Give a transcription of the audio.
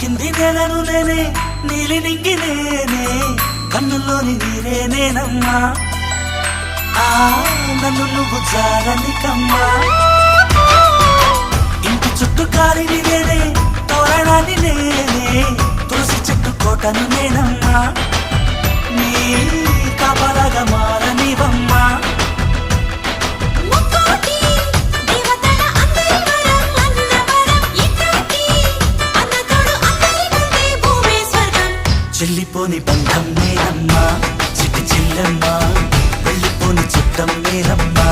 తాకింది నేలను నేనే నీలి నింగి నేనే కన్నుల్లోని నీరే నేనమ్మా నన్ను నువ్వు జారని కమ్మా ఇంటి చుట్టూ కాలిని నేనే తోరణాన్ని నేనే తులసి చెట్టు కోటను నేనమ్మా నీ కాపలాగా మారనివమ్మా చెల్లిపోని బంధం నేనమ్మా చిట్టి చెల్లెమ్మా వెళ్ళిపోని చుట్టం నేనమ్మా